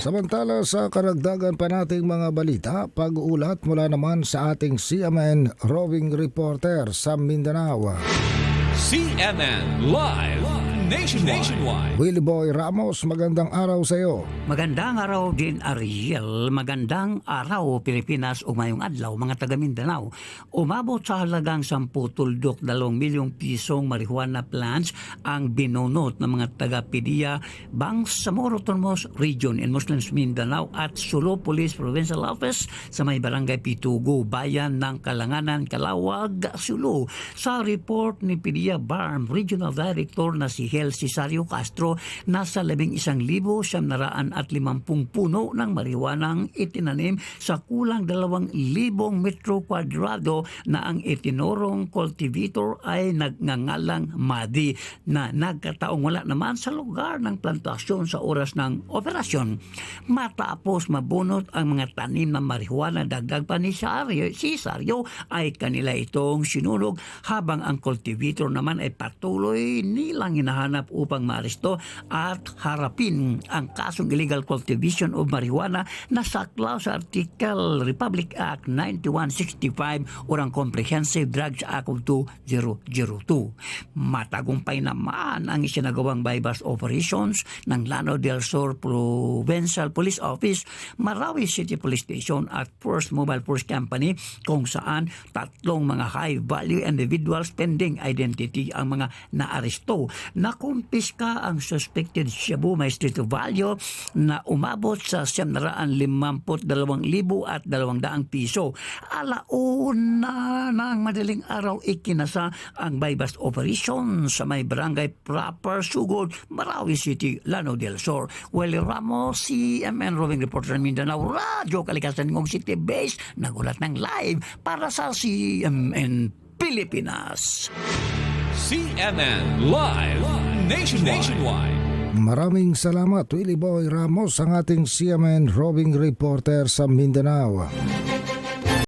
Samantala sa karagdagan pa nating mga balita, pag-uulat mula naman sa ating CMN roving reporter sa Mindanao. CMN Live Nationwide. Willie Boy Ramos, magandang araw sa iyo. Magandang araw din, Ariel. Magandang araw, Pilipinas, o mayong adlaw, mga taga Mindanao. Umabot sa halagang 10.2 milyong pisong marijuana plants ang binunot ng mga taga PDEA Bangsamoro Autonomous Region in Muslims Mindanao at Sulu Police Provincial Office sa may barangay Pitugo, bayan ng Kalanganan, Calawag, Sulu. Sa report ni PDEA BARM Regional Director na si Hel Cesario Castro, nasa 11,750 puno ng marijuanang itinanim sa kulang 2,000 metro kwadrado na ang itinorong cultivator ay nagngangalang Madi na nagkataong wala naman sa lugar ng plantasyon sa oras ng operasyon. Matapos mabunot ang mga tanim ng marijuana, dagdag pa ni Cesario ay kanila itong sinunog habang ang cultivator naman ay patuloy nilang hinahanap upang maaresto at harapin ang kasong illegal cultivation of marijuana na saklaw sa Article Republic Act 9165 o ang Comprehensive Drugs Act of 2002. Matagumpay naman ang isinagawang bypass operations ng Lanao del Sur Provincial Police Office, Marawi City Police Station at First Mobile Force Company kung saan 3 mga high-value individuals pending identity ang mga naaresto. Nakumpiska ang suspected Shabu may street value na umabot sa 752,200 piso. Alauna ng madaling araw ikinasa ang bypass operation sa may barangay Proper Sugod, Marawi City, Lanao del Sur. Willie Ramos, CMN roving reporter ng Mindanao Radio Kalikasan ng City Base, nagulat ng live para sa CMN Pilipinas. CMN Live Nationwide. Maraming salamat Willie Boy Ramos, ang ating CMN roving reporter sa Mindanao.